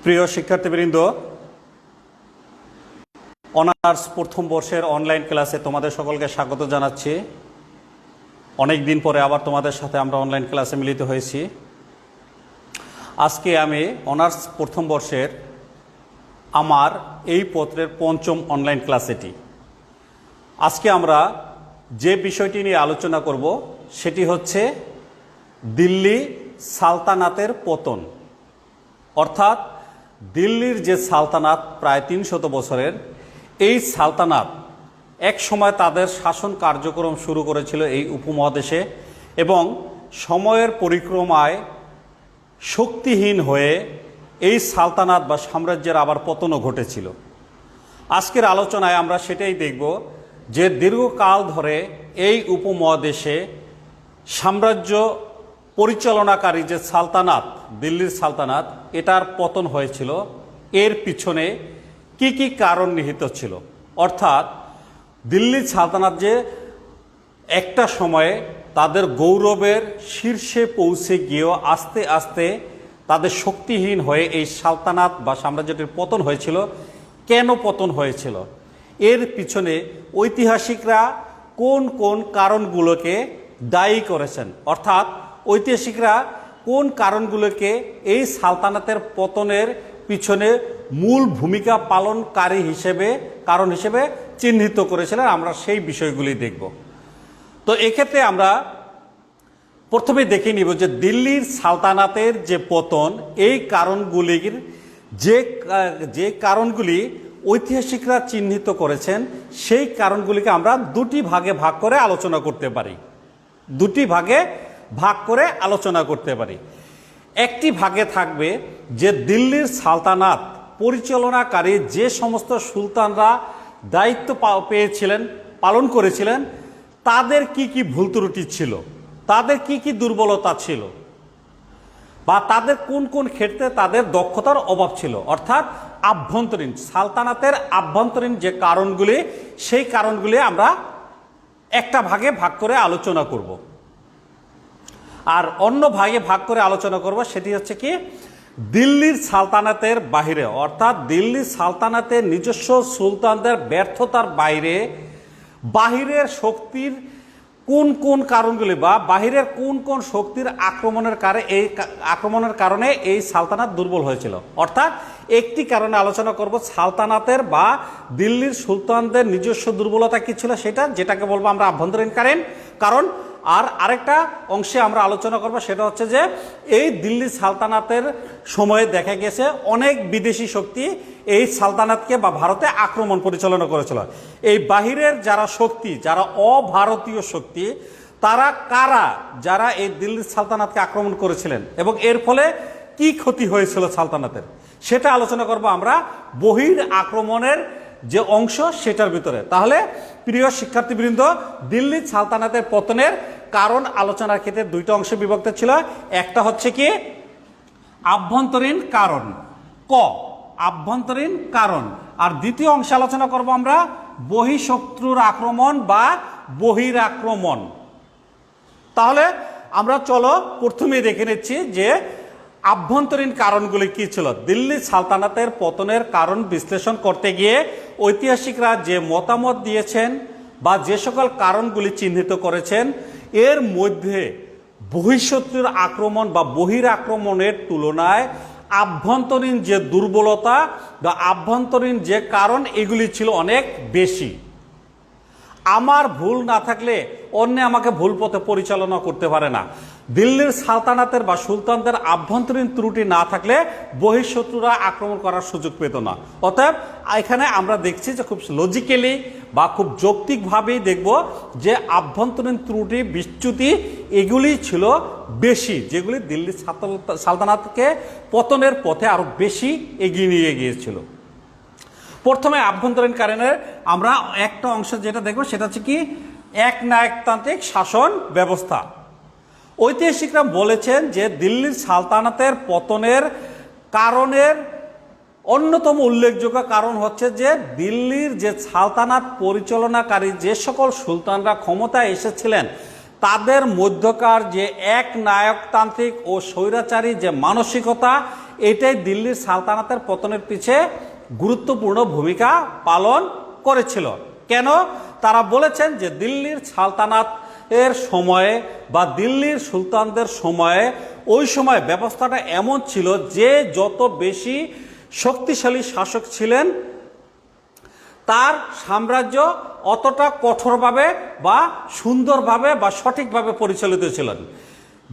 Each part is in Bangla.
প্রিয় শিক্ষার্থীবৃন্দ, অনার্স প্রথম বর্ষের অনলাইন ক্লাসে তোমাদের সকলকে স্বাগত জানাচ্ছি। অনেক দিন পরে আবার তোমাদের সাথে আমরা অনলাইন ক্লাসে মিলিত হয়েছি। আজকে আমি অনার্স প্রথম বর্ষের আমার এই পত্রের পঞ্চম অনলাইন ক্লাস এটি। আজকে আমরা যে বিষয়টি নিয়ে আলোচনা করব সেটি হচ্ছে দিল্লি সালতানাতের পতন, অর্থাৎ দিল্লির যে সালতানাত প্রায় ৩০০ বছরের, এই সালতানাত এক সময় তাদের শাসন কার্যক্রম শুরু করেছিল এই উপমহাদেশে এবং সময়ের পরিক্রমায় শক্তিহীন হয়ে এই সালতানাত বা সাম্রাজ্যের আবার পতনও ঘটেছিল। আজকের আলোচনায় আমরা সেটাই দেখব যে দীর্ঘকাল ধরে এই উপমহাদেশে সাম্রাজ্য পরিচালনাকারী যে সালতানাত, দিল্লির সালতানাত, এটার পতন হয়েছিল, এর পিছনে কি কি কারণ নিহিত ছিল। অর্থাৎ দিল্লির সালতানাত যে একটা সময়ে তাদের গৌরবের শীর্ষে পৌঁছে গিয়েও আস্তে আস্তে তাদের শক্তিহীন হয়ে এই সালতানাত বা সাম্রাজ্যটির পতন হয়েছিল। কেন পতন হয়েছিল, এর পিছনে ঐতিহাসিকরা কোন কোন কারণগুলোকে দায়ী করেছেন, অর্থাৎ ঐতিহাসিকরা কোন কারণগুলোকে এই সালতানাতের পতনের পিছনে মূল ভূমিকা পালনকারী কারণ হিসেবে চিহ্নিত করেছিলেন, আমরা সেই বিষয়গুলি দেখব। তো এক্ষেত্রে আমরা প্রথমে দেখে নিব যে দিল্লির সালতানাতের যে পতন, এই কারণগুলির যে কারণগুলি ঐতিহাসিকরা চিহ্নিত করেছেন, সেই কারণগুলিকে আমরা দুটি ভাগে ভাগ করে আলোচনা করতে পারি। একটি ভাগে থাকবে যে দিল্লির সালতানাত পরিচালনাকারী যে সমস্ত সুলতানরা দায়িত্ব পালন করেছিলেন, তাদের কি কি ভুল ত্রুটি ছিল, তাদের কি কি দুর্বলতা ছিল, বা তাদের কোন কোন ক্ষেত্রে তাদের দক্ষতার অভাব ছিল। অর্থাৎ আভ্যন্তরীণ সালতানাতের আভ্যন্তরীণ যে কারণগুলি, সেই কারণগুলি আমরা একটা ভাগে ভাগ করে আলোচনা করব। আর অন্য ভাগে ভাগ করে আলোচনা করব সেটি হচ্ছে কি দিল্লির সালতানাতের বাহিরে, অর্থাৎ দিল্লির সালতানাতের নিজস্ব সুলতানদের ব্যর্থতার বাইরে বাহিরের শক্তির কোন কোন কারণগুলি বা বাহিরের কোন কোন শক্তির আক্রমণের কারণে এই সালতানাত দুর্বল হয়েছিল। অর্থাৎ একটি কারণে আলোচনা করব সালতানাতের বা দিল্লির সুলতানদের নিজস্ব দুর্বলতা কী ছিল, যেটাকে বলবো আমরা আভ্যন্তরীণ কারণ। আর আরেকটা অংশে আমরা আলোচনা করব সেটা হচ্ছে যে এই দিল্লি সালতানাতের সময়ে দেখা গেছে অনেক বিদেশি শক্তি এই সালতানাতকে বা ভারতে আক্রমণ পরিচালনা করেছিল। এই বাহিরের যারা শক্তি, যারা অভারতীয় শক্তি, তারা কারা, যারা এই দিল্লির সালতানাতকে আক্রমণ করেছিলেন এবং এর ফলে কি ক্ষতি হয়েছিল সালতানাতের, সেটা আলোচনা করব আমরা বহির আক্রমণের যে অংশ সেটার ভিতরে। তাহলে প্রিয় শিক্ষার্থীবৃন্দ, দিল্লি সালতানাতের পতনের কারণ আলোচনার ক্ষেত্রে দুইটা অংশে বিভক্ত ছিল। একটা হচ্ছে কি আভ্যন্তরীণ কারণ, আভ্যন্তরীণ কারণ, আর দ্বিতীয় অংশে আলোচনা করব আমরা বহিঃশত্রুর আক্রমণ বা বহির আক্রমণ। তাহলে আমরা চলো প্রথমেই দেখে নিচ্ছি যে আভ্যন্তরীণ কারণগুলি কি ছিল। দিল্লি সালতানাতের পতনের কারণ বিশ্লেষণ করতে গিয়ে ঐতিহাসিকরা যে মতামত দিয়েছেন বা যে সকল কারণগুলি চিহ্নিত করেছেন, এর মধ্যে বহিঃশত্রুর আক্রমণ বা বহির আক্রমণের তুলনায় আভ্যন্তরীণ যে দুর্বলতা বা আভ্যন্তরীণ যে কারণ, এগুলি ছিল অনেক বেশি। আমার ভুল না থাকলে অন্য আমাকে ভুল পথে পরিচালনা করতে পারে না। দিল্লির সালতানাতের বা সুলতানদের আভ্যন্তরীণ ত্রুটি না থাকলে বহিঃশত্রুরা আক্রমণ করার সুযোগ পেত না। অতএব এখানে আমরা দেখছি যে খুব লজিক্যালি বা খুব যৌক্তিকভাবেই দেখব যে আভ্যন্তরীণ ত্রুটি বিচ্যুতি এগুলি ছিল বেশি, যেগুলি দিল্লির সালতানাতকে পতনের পথে আরও বেশি এগিয়ে নিয়ে গিয়েছিল। প্রথমে আভ্যন্তরীণ কারণের আমরা একটা অংশ যেটা দেখব সেটা হচ্ছে কি একনায়কতান্ত্রিক শাসন ব্যবস্থা। ঐতিহাসিকরা বলেছেন যে দিল্লির সালতানাতের পতনের কারণের অন্যতম উল্লেখযোগ্য কারণ হচ্ছে যে দিল্লির যে সালতানাত পরিচালনাকারী যে সকল সুলতানরা ক্ষমতায় এসেছিলেন, তাদের মধ্যকার যে এক নায়কতান্ত্রিক ও স্বৈরাচারী যে মানসিকতা, এটাই দিল্লির সালতানাতের পতনের পিছে গুরুত্বপূর্ণ ভূমিকা পালন করেছিল। কেন? তারা বলেছেন যে দিল্লির সালতানাত এর সময়ে বা দিল্লির সুলতানদের সময়ে ওই সময় ব্যবস্থাটা এমন ছিল যে যত বেশি শক্তিশালী শাসক ছিলেন তার সাম্রাজ্য অতটা কঠোরভাবে বা সুন্দরভাবে বা সঠিকভাবে পরিচালিত ছিলেন।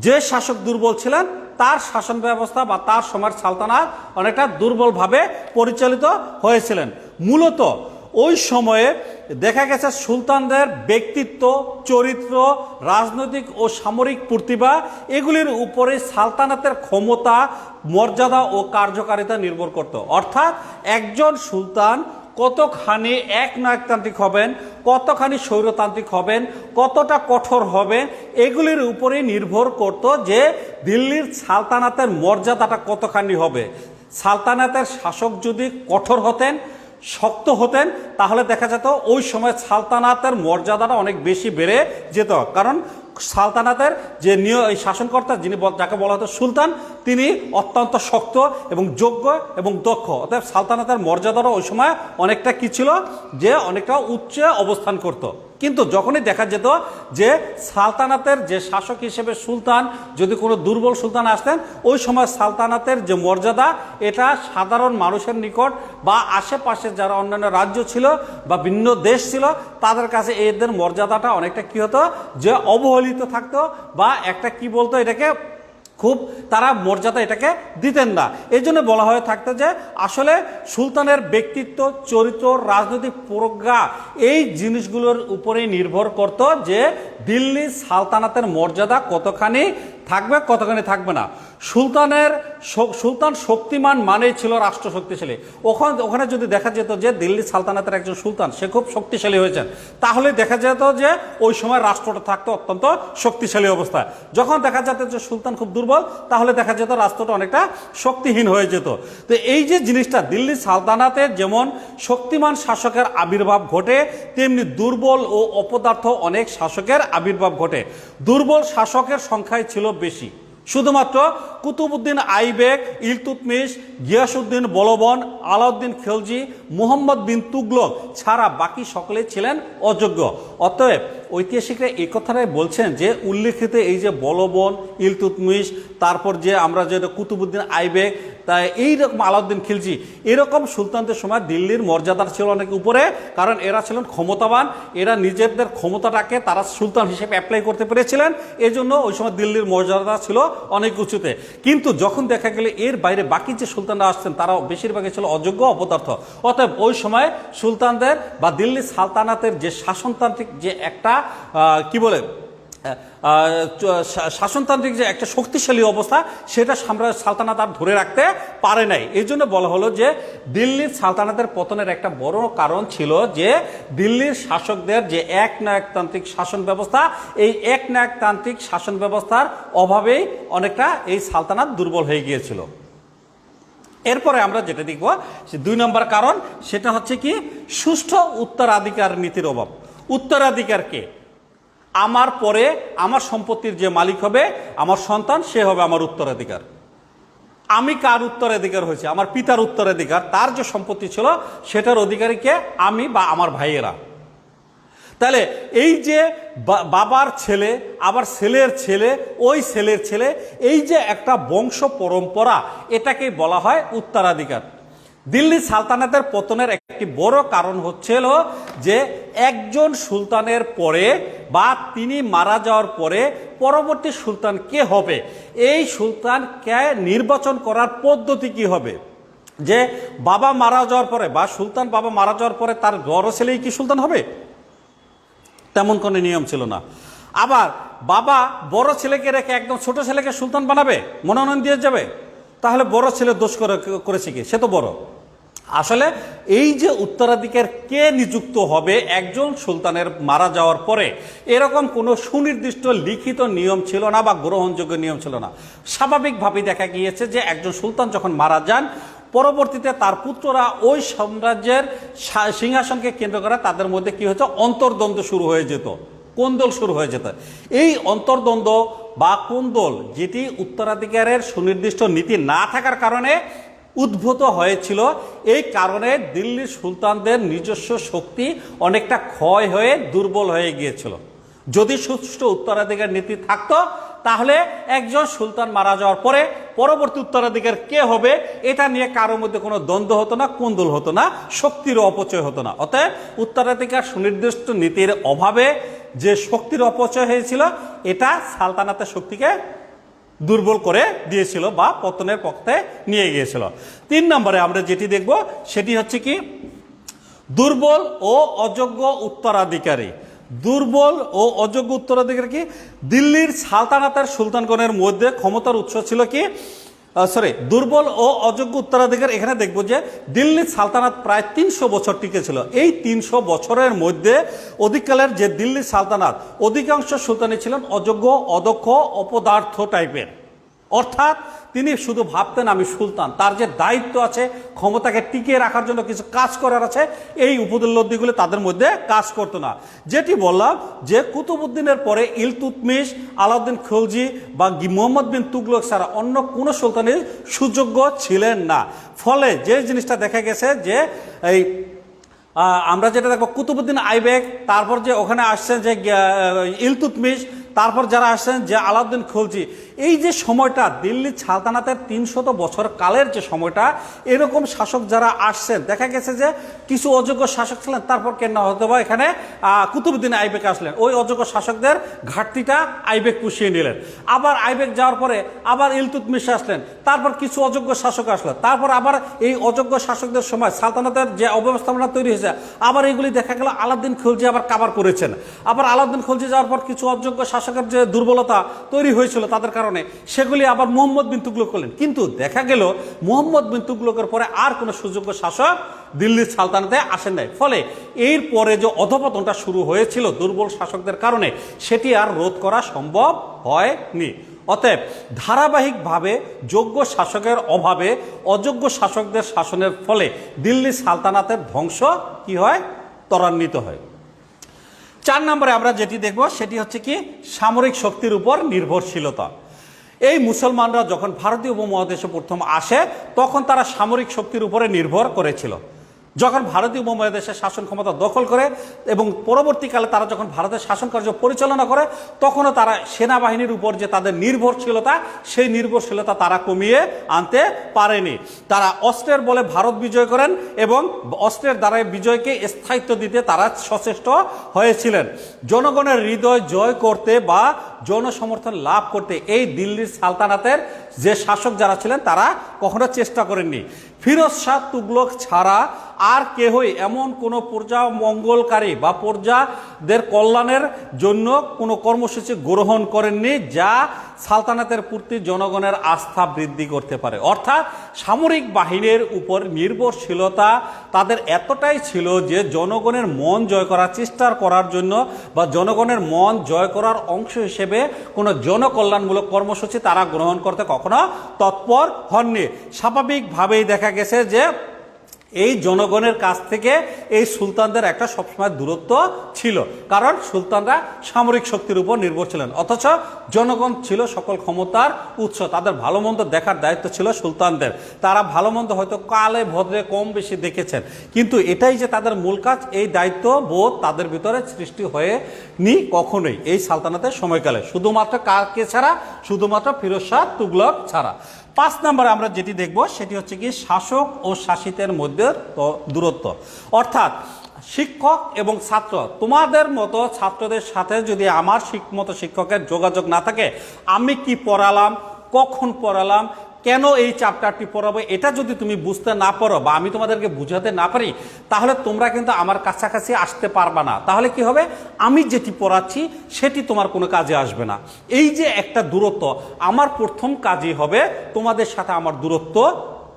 যে শাসক দুর্বল ছিলেন তার শাসন ব্যবস্থা বা তার সময়ের সালতানাত অনেকটা দুর্বলভাবে পরিচালিত হয়েছিলেন। মূলত ওই সময়ে দেখা গেছে সুলতানদের ব্যক্তিত্ব, চরিত্র, রাজনৈতিক ও সামরিক প্রতিভা এগুলির উপরে সালতানাতের ক্ষমতা, মর্যাদা ও কার্যকারিতা নির্ভর করত। অর্থাৎ একজন সুলতান কতখানি একনায়কতান্ত্রিক হবেন, কতখানি স্বৈরতান্ত্রিক হবেন, কতটা কঠোর হবেন, এগুলির উপরে নির্ভর করত যে দিল্লির সালতানাতের মর্যাদাটা কতখানি হবে। সালতানাতের শাসক যদি কঠোর হতেন, শক্ত হতেন, তাহলে দেখা যেত ওই সময় সালতানাতের মর্যাদাটা অনেক বেশি বেড়ে যেত। কারণ সালতানাতের যে শাসনকর্তা যিনি যাকে বলা হতো সুলতান, তিনি অত্যন্ত শক্ত এবং যোগ্য এবং দক্ষ। অর্থাৎ সালতানাতের মর্যাদাটা ওই সময় অনেকটা কি ছিল যে অনেকটা উচ্চ অবস্থান করত। কিন্তু যখনই দেখা যেত যে সালতানাতের যে শাসক হিসেবে সুলতান যদি কোনো দুর্বল সুলতান আসতেন, ওই সময় সালতানাতের যে মর্যাদা এটা সাধারণ মানুষের নিকট বা আশেপাশে যারা অন্যান্য রাজ্য ছিল বা ভিন্ন দেশ ছিল তাদের কাছে এদের মর্যাদাটা অনেকটা কি হতো যে অবহেলিত থাকতো বা একটা কি বলতো এটাকে খুব তারা মর্যাদা এটাকে দিতেন না। এই জন্য বলা হয়ে থাকতো যে আসলে সুলতানের ব্যক্তিত্ব, চরিত্র, রাজনৈতিক প্রজ্ঞা এই জিনিসগুলোর উপরেই নির্ভর করত যে দিল্লি সালতানাতের মর্যাদা কতখানি থাকবে, কতখানি থাকবে না। সুলতান শক্তিমান মানেই ছিল রাষ্ট্র শক্তিশালী। ওখানে যদি দেখা যেত যে দিল্লি সালতানাতের একজন সুলতান সে খুব শক্তিশালী হয়েছেন, তাহলে দেখা যেত যে ওই সময় রাষ্ট্রটা থাকতো অত্যন্ত শক্তিশালী অবস্থায়। যখন দেখা যেত যে সুলতান খুব দুর্বল, তাহলে দেখা যেত রাষ্ট্রটা অনেকটা শক্তিহীন হয়ে যেত। তো এই যে জিনিসটা দিল্লি সালতানাতের যেমন শক্তিমান শাসকের আবির্ভাব ঘটে, তেমনি দুর্বল ও অপদার্থ অনেক শাসকের আবির্ভাব ঘটে। দুর্বল শাসকের সংখ্যাই ছিল বেশি। শুধুমাত্র কুতুবউদ্দিন আইবেক, ইলতুৎমিশ, গিয়াসউদ্দিন বলবন, আলাউদ্দিন খিলজি, মুহাম্মদ বিন তুগলক ছাড়া বাকি সকলেই ছিলেন অযোগ্য। অতএব ঐতিহাসিকরা এই কথাটাই বলছেন যে উল্লেখিত এই যে বলবন, ইলতুৎমিশ, তারপর যে আমরা যে কুতুবউদ্দিন আইবেক, তাই এইরকম আলাউদ্দিন খিলজি, এরকম সুলতানদের সময় দিল্লির মর্যাদা ছিল অনেক উপরে। কারণ এরা ছিলেন ক্ষমতাবান, এরা নিজেদের ক্ষমতাটাকে তারা সুলতান হিসেবে অ্যাপ্লাই করতে পেরেছিলেন। এই জন্য ওই সময় দিল্লির মর্যাদা ছিল অনেক উঁচুতে। কিন্তু যখন দেখা গেলে এর বাইরে বাকি যে সুলতানরা আসছেন তারা বেশিরভাগই ছিল অযোগ্য, অপদার্থ। অতএব ওই সময় সুলতানদের বা দিল্লি সালতানাতের যে শাসনতান্ত্রিক যে একটা কি বলে শাসনতান্ত্রিক যে একটা শক্তিশালী অবস্থা, সেটা সালতানাত আর ধরে রাখতে পারে নাই। এই জন্য বলা হলো যে দিল্লির সালতানাতের পতনের একটা বড় কারণ ছিল যে দিল্লির শাসকদের যে একনায়কতান্ত্রিক শাসন ব্যবস্থা, এই একনায়কতান্ত্রিক শাসন ব্যবস্থার অভাবেই অনেকটা এই সালতানাত দুর্বল হয়ে গিয়েছিল। এরপরে আমরা যেটা দেখব সে 2 নম্বর কারণ, সেটা হচ্ছে কি সুষ্ঠু উত্তরাধিকার নীতির অভাব। উত্তরাধিকারকে আমার পরে আমার সম্পত্তির যে মালিক হবে আমার সন্তান, সে হবে আমার উত্তরাধিকার। আমি কার উত্তরাধিকার হয়েছে? আমার পিতার উত্তরাধিকার। তার যে সম্পত্তি ছিল সেটার অধিকারীকে আমি বা আমার ভাইয়েরা। তাহলে এই যে বাবার ছেলে, আবার ছেলের ছেলে, ওই ছেলের ছেলে, এই যে একটা বংশ পরম্পরা, এটাকেই বলা হয় উত্তরাধিকার। দিল্লি সালতানাতের পতনের একটি বড় কারণ হচ্ছিল যে একজন সুলতানের পরে বা তিনি মারা যাওয়ার পরে পরবর্তী সুলতান কে হবে, এই সুলতানকে নির্বাচন করার পদ্ধতি কি হবে। যে বাবা মারা যাওয়ার পরে বা সুলতান বাবা মারা যাওয়ার পরে তার বড় ছেলেই কি সুলতান হবে, তেমন কোনো নিয়ম ছিল না। আবার বাবা বড় ছেলেকে রেখে একদম ছোট ছেলেকে সুলতান বানাবে, মনোনয়ন দিয়ে যাবে, তাহলে বড় ছেলে দোষ করেছে কি, সে তো বড়। আসলে এই যে উত্তরাধিকার কে নিযুক্ত হবে একজন সুলতানের মারা যাওয়ার পরে, এরকম কোনো সুনির্দিষ্ট লিখিত নিয়ম ছিল না বা গ্রহণযোগ্য নিয়ম ছিল না। স্বাভাবিকভাবেই দেখা গিয়েছে যে একজন সুলতান যখন মারা যান, পরবর্তীতে তার পুত্ররা ওই সাম্রাজ্যের সিংহাসনকে কেন্দ্র করে তাদের মধ্যে কি হচ্ছে অন্তর্দ্বন্দ্ব শুরু হয়ে যেত। কোন্দল শুরু হয়ে যেত। এই অন্তর্দ্বন্দ্ব বা কোন্দল যেটি উত্তরাধিকারের সুনির্দিষ্ট নীতি না থাকার কারণে উদ্ভূত হয়েছিল, এই কারণে দিল্লির সুলতানদের নিজস্ব শক্তি অনেকটা ক্ষয় হয়ে দুর্বল হয়ে গিয়েছিল। যদি সুষ্ঠু উত্তরাধিকার নীতি থাকতো তাহলে একজন সুলতান মারা যাওয়ার পরে পরবর্তী উত্তরাধিকার কে হবে এটা নিয়ে কারোর মধ্যে কোনো দ্বন্দ্ব হতো না, কোন্দল হতো না, শক্তির অপচয় হতো না। অতএব উত্তরাধিকার সুনির্দিষ্ট নীতির অভাবে যে শক্তির অপচয় হয়েছিল এটা সালতানাতের শক্তিকে দুর্বল করে দিয়েছিল বা পতনের পক্ষে নিয়ে গিয়েছিল। 3 নম্বরে আমরা যেটি দেখব সেটি হচ্ছে কি দুর্বল ও অযোগ্য উত্তরাধিকারী। দুর্বল ও অযোগ্য উত্তরাধিকারী কি? দিল্লির সালতানাতের সুলতানগণের মধ্যে ক্ষমতার উৎস ছিল কি দুর্বল ও অযোগ্য উত্তরাধিকার। এখানে দেখব যে দিল্লির সালতানাত প্রায় 300 বছর টিকেছিল। এই 300 বছরের মধ্যে অধিককালের যে দিল্লির সালতানাত অধিকাংশ সুলতানই ছিলেন অযোগ্য, অদক্ষ, অপদার্থ টাইপের। অর্থাৎ তিনি শুধু ভাবতেন আমি সুলতান, তার যে দায়িত্ব আছে ক্ষমতাকে টিকিয়ে রাখার জন্য কিছু কাজ করার আছে, এই উপলব্ধিগুলো তাদের মধ্যে কাজ করতো না। যেটি বললাম যে কুতুবউদ্দিনের পরে ইলতুৎমিশ, আলাউদ্দিন খলজি বা মুহাম্মদ বিন তুগলক ছাড়া অন্য কোনো সুলতানই সুযোগ্য ছিলেন না। ফলে যে জিনিসটা দেখা গেছে যে এই আমরা যেটা দেখবো কুতুবউদ্দিন আইবেক, তারপর যে ওখানে আসছেন যে ইলতুৎমিশ, তারপর যারা আসছেন যে আলাউদ্দিন খলজি, এই যে সময়টা দিল্লির সালতানাতের 300 বছর কালের যে সময়টা, এরকম শাসক যারা আসছেন দেখা গেছে যে কিছু অযোগ্য শাসক ছিলেন, তারপর কেন হয়তো বা এখানে কুতুবউদ্দিন আইবেক আসলেন, ওই অযোগ্য শাসকদের ঘাটতিটা আইবেক পুষিয়ে নিলেন। আবার আইবেক যাওয়ার পরে আবার ইলতুৎমিশ আসলেন, তারপর কিছু অযোগ্য শাসক আসলেন, তারপর আবার এই অযোগ্য শাসকদের সময় সালতানাতের যে অব্যবস্থাপনা তৈরি হয়েছে আবার এগুলি দেখা গেল আলাউদ্দিন খলজি আবার কাভার করেছেন। আবার আলাউদ্দিন খলজি যাওয়ার পর কিছু অযোগ্য শাসকের যে দুর্বলতা তৈরি হয়েছিল তাদের কারণে সেগুলি আবার মুহাম্মদ বিন তুগলক করলেন। কিন্তু দেখা গেল মুহাম্মদ বিন তুগলকের পরে আর কোনো সুযোগ্য শাসক দিল্লির সালতানাতে আসেন নাই। ফলে এর পরে যে অধপতনটা শুরু হয়েছিল দুর্বল শাসকদের কারণে, সেটি আর রোধ করা সম্ভব হয়নি। অতএব ধারাবাহিকভাবে যোগ্য শাসকের অভাবে অযোগ্য শাসকদের শাসনের ফলে দিল্লি সালতানাতের ধ্বংস কি হয়? ত্বরান্বিত হয়। 4 নম্বরে আমরা যেটি দেখব সেটি হচ্ছে কি সামরিক শক্তির উপর নির্ভরশীলতা। এই মুসলমানরা যখন ভারতীয় উপমহাদেশে প্রথম আসে তখন তারা সামরিক শক্তির উপরে নির্ভর করেছিল। যখন ভারতীয় উপমহাদেশের শাসন ক্ষমতা দখল করে এবং পরবর্তীকালে তারা যখন ভারতের শাসন কার্য পরিচালনা করে তখনও তারা সেনাবাহিনীর উপর যে তাদের নির্ভরশীলতা, সেই নির্ভরশীলতা তারা কমিয়ে আনতে পারেনি। তারা অস্ত্রের বলে ভারত বিজয় করেন এবং অস্ত্রের দ্বারা বিজয়কে স্থায়িত্ব দিতে তারা সচেষ্ট হয়েছিলেন। জনগণের হৃদয় জয় করতে বা জনসমর্থন লাভ করতে এই দিল্লির সালতানাতের যে শাসক যারা ছিলেন তারা কখনো চেষ্টা করেননি। ফিরোজ শাহ তুগলক ছাড়া আর কেহই এমন কোনো প্রজা মঙ্গলকারী বা প্রজাদের কল্যাণের জন্য কোনো কর্মসূচি গ্রহণ করেননি যা সালতানাতের প্রতি জনগণের আস্থা বৃদ্ধি করতে পারে। অর্থাৎ সামরিক বাহিনীর উপর নির্ভরশীলতা তাদের এতটাই ছিল যে জনগণের মন জয় করার চেষ্টা করার জন্য বা জনগণের মন জয় করার অংশ হিসেবে কোনো জনকল্যাণমূলক কর্মসূচি তারা গ্রহণ করতে কখনো তৎপর হননি। স্বাভাবিকভাবেই দেখা গেছে যে এই জনগণের কাছ থেকে এই সুলতানদের একটা সবসময় দূরত্ব ছিল, কারণ সুলতানরা সামরিক শক্তির উপর নির্ভর ছিলেন, অথচ জনগণ ছিল সকল ক্ষমতার উৎস। তাদের ভালো মন্দ দেখার দায়িত্ব ছিল সুলতানদের। তারা ভালো মন্দ হয়তো কালে ভদ্রে কম বেশি দেখেছেন, কিন্তু এটাই যে তাদের মূল কাজ, এই দায়িত্ব বোধ তাদের ভিতরে সৃষ্টি হয়নি কখনোই এই সালতানাতের সময়কালে, শুধুমাত্র কাকে ছাড়া? শুধুমাত্র ফিরোজ শাহ তুগলক ছাড়া। 5 নম্বরে আমরা যেটি দেখব সেটি হচ্ছে কি শাসক ও শাসিতের মধ্যে দূরত্ব। অর্থাৎ শিক্ষক এবং ছাত্র, তোমাদের মতো ছাত্রদের সাথে যদি আমার মতো শিক্ষকের যোগাযোগ না থাকে, আমি কি পড়ালাম, কখন পড়ালাম, কেন এই চ্যাপ্টারটি পড়াবো, এটা যদি তুমি বুঝতে না পারো বা আমি তোমাদেরকে বুঝাতে না পারি, তাহলে তোমরা কিন্তু আমার কাছাকাছি আসতে পারবা না। তাহলে কি হবে? আমি যেটি পড়াচ্ছি সেটি তোমার কোনো কাজে আসবে না। এই যে একটা দূরত্ব, আমার প্রথম কাজই হবে তোমাদের সাথে আমার দূরত্ব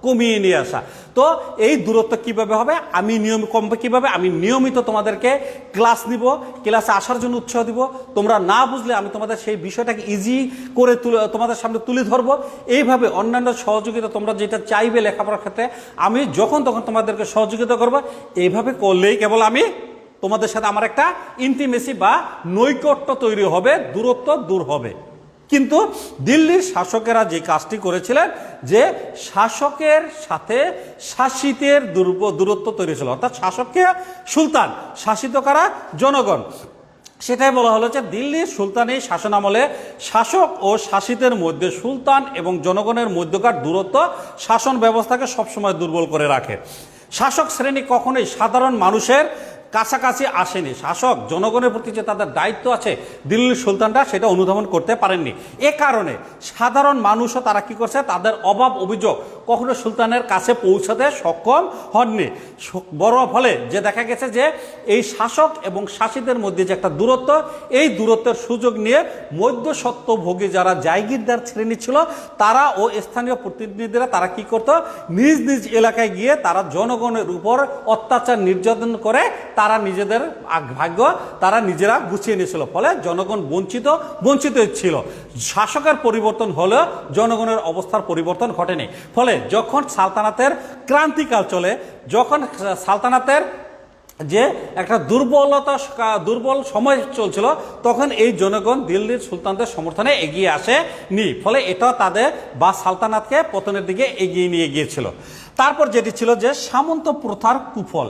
কমিয়ে নিয়ে আসা। তো এই দূরত্ব কিভাবে হবে? আমি কমবে কিভাবে? আমি নিয়মিত তোমাদেরকে ক্লাস নিব, ক্লাসে আসার জন্য উৎসাহ দিব। তোমরা না বুঝলে আমি তোমাদের সেই বিষয়টাকে ইজি করে তোমাদের সামনে তুলে ধরবো। এইভাবে অন্যান্য সহযোগিতা তোমরা যেটা চাইবে লেখাপড়ার ক্ষেত্রে, আমি যখন তখন তোমাদেরকে সহযোগিতা করবো। এইভাবে করলেই কেবল আমি তোমাদের সাথে আমার একটা ইন্টিমেসি বা নৈকট্য তৈরি হবে, দূরত্ব দূর হবে। কিন্তু দিল্লির শাসকেরা যে কাজটি করেছিলেন যে শাসকের সাথে শাসিতের দূরত্ব তৈরি ছিল, অর্থাৎ শাসককে সুলতান, শাসিত কারা জনগণ। সেটাই বলা হলো যে দিল্লির সুলতানি শাসনামলে শাসক ও শাসিতের মধ্যে সুলতান এবং জনগণের মধ্যকার দূরত্ব শাসন ব্যবস্থাকে সবসময় দুর্বল করে রাখে। শাসক শ্রেণী কখনোই সাধারণ মানুষের কাছাকাছি আসেনি। শাসক জনগণের প্রতি যে তাদের দায়িত্ব আছে দিল্লির সুলতানরা সেটা অনুধাবন করতে পারেননি। এ কারণে সাধারণ মানুষও তারা কি করছে, তাদের অভাব অভিযোগ কখনো সুলতানের কাছে পৌঁছাতে সক্ষম হননি। বড় ফলে যে দেখা গেছে যে এই শাসক এবং শাসিতের মধ্যে যে একটা দূরত্ব, এই দূরত্বের সুযোগ নিয়ে মধ্যস্বত্বভোগী যারা জায়গিরদার শ্রেণী ছিল তারা ও স্থানীয় প্রতিনিধিরা তারা কি করত, নিজ নিজ এলাকায় গিয়ে তারা জনগণের উপর অত্যাচার নির্যাতন করে তারা নিজেদের ভাগ্য তারা নিজেরা গুছিয়ে নিয়েছিল। ফলে জনগণ বঞ্চিত ছিল। শাসকের পরিবর্তন হলেও জনগণের অবস্থার পরিবর্তন ঘটেনি। ফলে যখন সালতানাতের ক্রান্তিকাল চলে, যখন সালতানাতের যে একটা দুর্বল সময় চলছিল, তখন এই জনগণ দিল্লির সুলতানদের সমর্থনে এগিয়ে আসেনি। ফলে এটা তাদের বা সালতানাতকে পতনের দিকে এগিয়ে নিয়ে গিয়েছিল। তারপর যেটি ছিল যে সামন্ত প্রথার কুফল।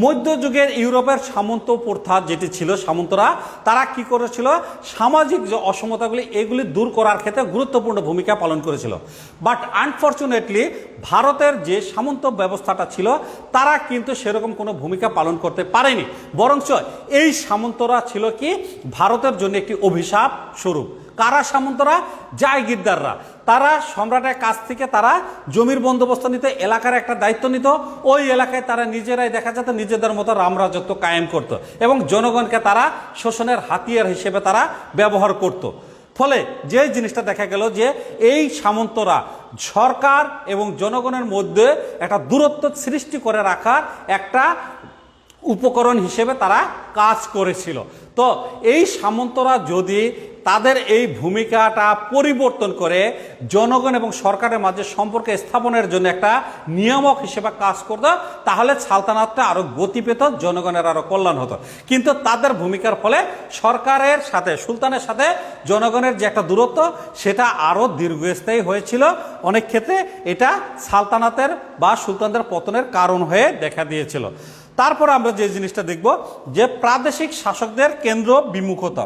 মধ্যযুগের ইউরোপের সামন্ত প্রথা যেটি ছিল, সামন্তরা তারা কি করেছিল, সামাজিক যে অসমতাগুলি এগুলি দূর করার ক্ষেত্রে গুরুত্বপূর্ণ ভূমিকা পালন করেছিল। বাট আনফর্চুনেটলি ভারতের যে সামন্ত ব্যবস্থাটা ছিল তারা কিন্তু সেরকম কোনো ভূমিকা পালন করতে পারেনি। বরঞ্চ এই সামন্তরা ছিল কি ভারতের জন্য একটি অভিশাপ স্বরূপ। কারা সামন্তরা? জায়গিরদাররা। তারা সম্রাটের কাছ থেকে তারা জমির বন্দোবস্ত নিত, এলাকার একটা দায়িত্ব নিত, ওই এলাকায় তারা নিজেরাই দেখা যেত নিজেদের মতো রামরাজত্ব কায়েম করত এবং জনগণকে তারা শোষণের হাতিয়ার হিসেবে তারা ব্যবহার করত। ফলে যে জিনিসটা দেখা গেল যে এই সামন্তরা সরকার এবং জনগণের মধ্যে একটা দূরত্ব সৃষ্টি করে রাখার একটা উপকরণ হিসেবে তারা কাজ করেছিল। তো এই সামন্তরা যদি তাদের এই ভূমিকাটা পরিবর্তন করে জনগণ এবং সরকারের মাঝে সম্পর্ক স্থাপনের জন্য একটা নিয়ামক হিসেবে কাজ করত, তাহলে সালতানাতটা আরো গতি পেত, জনগণের আরো কল্যাণ হতো। কিন্তু তাদের ভূমিকার ফলে সরকারের সাথে সুলতানের সাথে জনগণের যে একটা দূরত্ব সেটা আরো দীর্ঘস্থায়ী হয়েছিল। অনেক ক্ষেত্রে এটা সালতানাতের বা সুলতানদের পতনের কারণ হয়ে দেখা দিয়েছিল। তারপর আমরা যে জিনিসটা দেখব যে প্রাদেশিক শাসকদের কেন্দ্র বিমুখতা।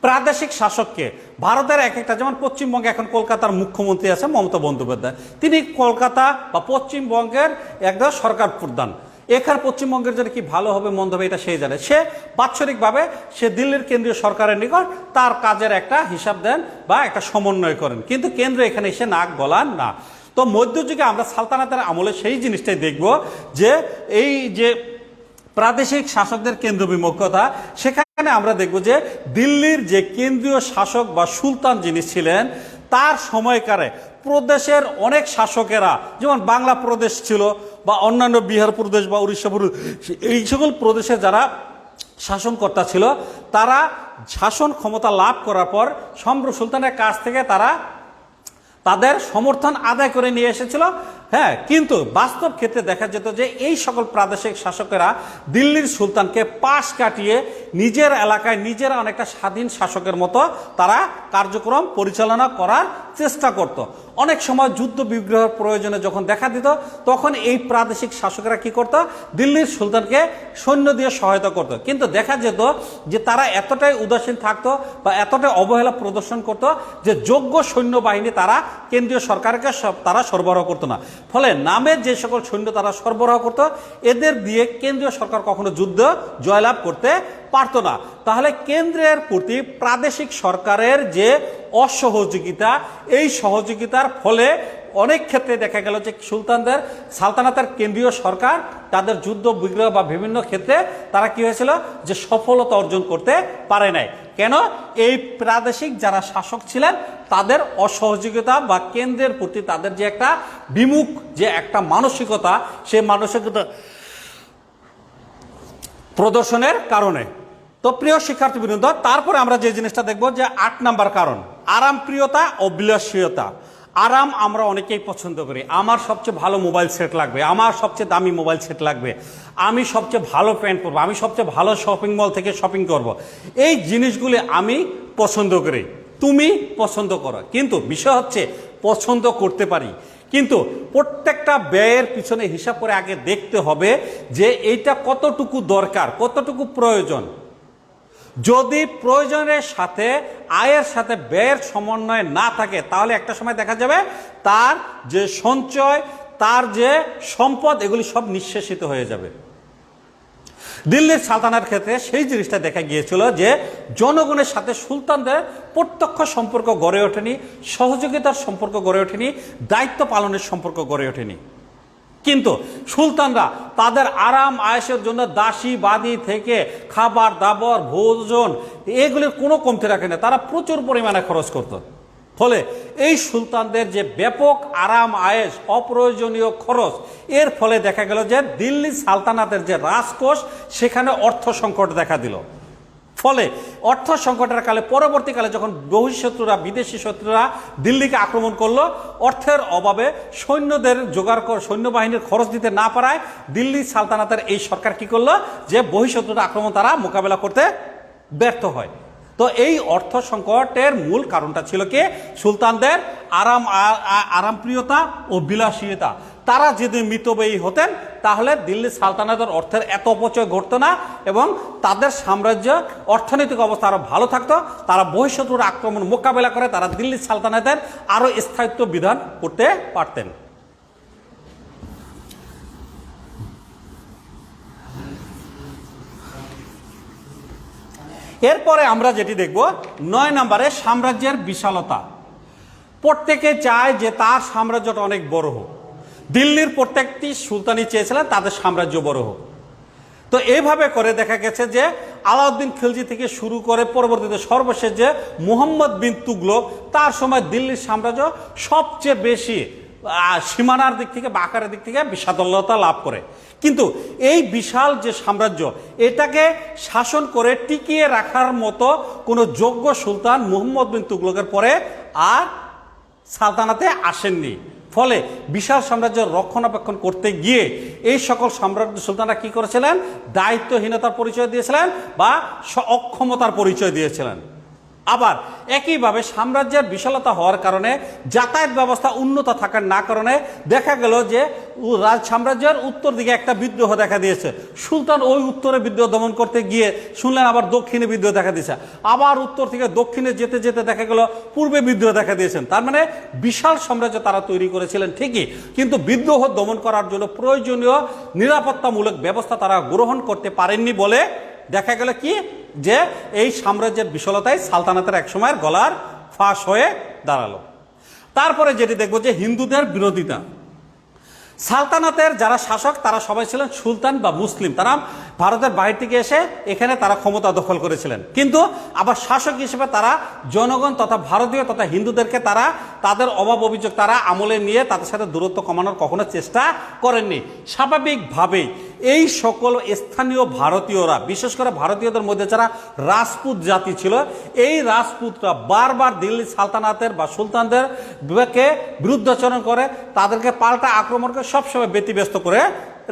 প্রাদেশিক শাসককে ভারতের এক একটা, যেমন পশ্চিমবঙ্গে এখন কলকাতার মুখ্যমন্ত্রী আছে মমতা বন্দ্যোপাধ্যায়, তিনি কলকাতা বা পশ্চিমবঙ্গের একদম সরকার প্রধান। এখানে পশ্চিমবঙ্গের জন্য কি ভালো হবে মন্দ হবে এটা সেই জানে। সে বাৎসরিকভাবে সে দিল্লির কেন্দ্রীয় সরকারের নিকট তার কাজের একটা হিসাব দেন বা একটা সমন্বয় করেন, কিন্তু কেন্দ্র এখানে এসে নাক গলান না। তো মধ্যযুগে আমরা সালতানাতের আমলে সেই জিনিসটাই দেখব যে এই যে প্রাদেশিক শাসকদের কেন্দ্র বিমুখতা, সেখানে আমরা দেখব যে দিল্লির যে কেন্দ্রীয় শাসক বা সুলতান যিনি ছিলেন তার সময়কালে প্রদেশের অনেক শাসকেরা, যেমন বাংলা প্রদেশ ছিল বা অন্যান্য বিহার প্রদেশ বা উড়িষ্যা প্রদেশ, এই সকল প্রদেশে যারা শাসনকর্তা ছিল তারা শাসন ক্ষমতা লাভ করার পর সম্রাট সুলতানের কাছ থেকে তারা তাদের সমর্থন আদায় করে নিয়ে এসেছিল। হ্যাঁ, কিন্তু বাস্তব ক্ষেত্রে দেখা যেত যে এই সকল প্রাদেশিক শাসকেরা দিল্লির সুলতানকে পাশ কাটিয়ে নিজের এলাকায় নিজেরা অনেকটা স্বাধীন শাসকের মতো তারা কার্যক্রম পরিচালনা করার চেষ্টা করত। অনেক সময় যুদ্ধ বিগ্রহের প্রয়োজনে যখন দেখা দিত তখন এই প্রাদেশিক শাসকেরা কি করত, দিল্লির সুলতানকে সৈন্য দিয়ে সহায়তা করত। কিন্তু দেখা যেত যে তারা এতটাই উদাসীন থাকতো বা এতটাই অবহেলা প্রদর্শন করত যে যোগ্য সৈন্যবাহিনী তারা কেন্দ্রীয় সরকারকে তারা সরবরাহ করতো না। ফলে নামের যে সকল সৈন্য তারা সরবরাহ করত এদের দিয়ে কেন্দ্রীয় সরকার কখনো যুদ্ধ জয়লাভ করতে পারতো না। তাহলে কেন্দ্রের প্রতি প্রাদেশিক সরকারের যে অসহযোগিতা, এই সহযোগিতার ফলে অনেক ক্ষেত্রে দেখা গেল যে সালতানাতের কেন্দ্রীয় সরকার তাদের যুদ্ধ বিগ্রহ বা বিভিন্ন ক্ষেত্রে তারা কি হয়েছিল যে সফলতা অর্জন করতে পারে নাই। কেন? এই প্রাদেশিক যারা শাসক ছিলেন তাদের অসহযোগিতা বা কেন্দ্রের প্রতি তাদের যে একটা বিমুখ যে একটা মানসিকতা, সেই মানসিকতা প্রদর্শনের কারণে। তো প্রিয় শিক্ষার্থীবৃন্দ, তারপরে আমরা যে জিনিসটা দেখব যে 8 নাম্বার কারণ, আরামপ্রিয়তা ও বিলাসীয়তা। আরাম আমরা অনেকেই পছন্দ করি। আমার সবচেয়ে ভালো মোবাইল সেট লাগবে, আমার সবচেয়ে দামি মোবাইল সেট লাগবে, আমি সবচেয়ে ভালো প্যান্ট পরবো, আমি সবচেয়ে ভালো শপিং মল থেকে শপিং করব। এই জিনিসগুলি আমি পছন্দ করি, তুমি পছন্দ করো। কিন্তু বিষয় হচ্ছে পছন্দ করতে পারি, কিন্তু প্রত্যেকটা ব্যয়ের পিছনে হিসাব করে আগে দেখতে হবে যে এইটা কতটুকু দরকার, কতটুকু প্রয়োজন। যদি প্রয়োজনের সাথে আয়ের সাথে ব্যয়ের সমন্বয় না থাকে, তাহলে একটা সময় দেখা যাবে তার যে সঞ্চয়, তার যে সম্পদ, এগুলি সব নিঃশেষিত হয়ে যাবে। দিল্লির সালতানার ক্ষেত্রে সেই জিনিসটা দেখা গিয়েছিল যে জনগণের সাথে সুলতানদের প্রত্যক্ষ সম্পর্ক গড়ে ওঠেনি, সহযোগিতার সম্পর্ক গড়ে ওঠেনি, দায়িত্ব পালনের সম্পর্ক গড়ে ওঠেনি। কিন্তু সুলতানরা তাদের আরাম আয়েশের জন্য দাসী বাদী থেকে খাবার দাবার ভোজন এগুলির কোনো কমতি রাখে না, তারা প্রচুর পরিমাণে খরচ করত। ফলে এই সুলতানদের যে ব্যাপক আরাম আয়েশ, অপ্রয়োজনীয় খরচ, এর ফলে দেখা গেল যে দিল্লি সালতানাতের যে রাজকোষ সেখানে অর্থ সংকট দেখা দিল। ফলে অর্থ সংকটের কালে পরবর্তীকালে যখন বহিঃশত্রুরা, বিদেশি শত্রুরা দিল্লিকে আক্রমণ করলো, অর্থের অভাবে সৈন্যদের জোগাড় সৈন্যবাহিনীর খরচ দিতে না পারায় দিল্লি সালতানাতের এই সরকার কি করলো যে বহিঃশত্রুরা আক্রমণ তারা মোকাবেলা করতে ব্যর্থ হয়। তো এই অর্থ সংকটের মূল কারণটা ছিল কি? সুলতানদের আরামপ্রিয়তা ও বিলাসিতা। তারা যদি মিতব্যয়ী হতেন তাহলে দিল্লি সালতানাতের অর্থের এত অপচয় ঘটতো না এবং তাদের সাম্রাজ্য অর্থনৈতিক অবস্থা আরো ভালো থাকতো। তারা বহিঃশত্রুর আক্রমণ মোকাবেলা করে তারা দিল্লি সালতানাতের আরো স্থায়িত্ব বিধান করতে পারতেন। এরপরে আমরা যেটি দেখব ৯ নম্বরে সাম্রাজ্যের বিশালতা। প্রত্যেকে চায় যে তার সাম্রাজ্যটা অনেক বড় হোক। দিল্লির প্রত্যেকটি সুলতানি চেয়েছিলেন তাদের সাম্রাজ্য বড় হোক। তো এইভাবে করে দেখা গেছে যে আলাউদ্দিন খিলজি থেকে শুরু করে পরবর্তীতে সর্বশেষ যে মুহাম্মদ বিন তুগলক, তার সময় দিল্লির সাম্রাজ্য সবচেয়ে বেশি সীমানার দিক থেকে বা আকারের দিক থেকে বিশালতা লাভ করে। কিন্তু এই বিশাল যে সাম্রাজ্য, এটাকে শাসন করে টিকিয়ে রাখার মতো কোনো যোগ্য সুলতান মুহাম্মদ বিন তুগলকের পরে আর সালতানাতে আসেননি। ফলে বিশাল সাম্রাজ্যের রক্ষণাবেক্ষণ করতে গিয়ে এই সকল সাম্রাজ্য সুলতানরা কি করেছিলেন? দায়িত্বহীনতার পরিচয় দিয়েছিলেন বা অক্ষমতার পরিচয় দিয়েছিলেন। আবার একইভাবে সাম্রাজ্যের বিশালতা হওয়ার কারণে যাতায়াত ব্যবস্থা উন্নত থাকার না কারণে দেখা গেল যে রাজ সাম্রাজ্যের উত্তর দিকে একটা বিদ্রোহ দেখা দিয়েছে। সুলতান ওই উত্তরে বিদ্রোহ দমন করতে গিয়ে শুনলেন আবার দক্ষিণে বিদ্রোহ দেখা দিয়েছে, আবার উত্তর থেকে দক্ষিণে যেতে যেতে দেখা গেল পূর্বে বিদ্রোহ দেখা দিয়েছেন। তার মানে বিশাল সাম্রাজ্য তারা তৈরি করেছিলেন ঠিকই, কিন্তু বিদ্রোহ দমন করার জন্য প্রয়োজনীয় নিরাপত্তামূলক ব্যবস্থা তারা গ্রহণ করতে পারেননি বলে দেখা গেল কি যে এই সাম্রাজ্যের বিশালতায় সালতানাতের এক সময়ের গলার ফাঁস হয়ে দাঁড়ালো। তারপরে যেটি দেখবো যে হিন্দুদের বিরোধিতা। সালতানাতের যারা শাসক তারা সবাই ছিলেন সুলতান বা মুসলিম, তারা ভারতের বাইরে থেকে এসে এখানে তারা ক্ষমতা দখল করেছিলেন। কিন্তু আবার শাসক হিসেবে তারা জনগণ তথা ভারতীয় তথা হিন্দুদেরকে তারা তাদের অভাব অভিযোগ তারা আমলে নিয়ে তাদের সাথে দূরত্ব কমানোর কখনো চেষ্টা করেননি। স্বাভাবিকভাবেই এই সকল স্থানীয় ভারতীয়রা, বিশেষ করে ভারতীয়দের মধ্যে যারা রাজপুত জাতি ছিল, এই রাজপুতরা বারবার দিল্লি সালতানাতের বা সুলতানদের বিরুদ্ধাচরণ করে তাদেরকে পাল্টা আক্রমণ করে সবসময় ব্যতিব্যস্ত করে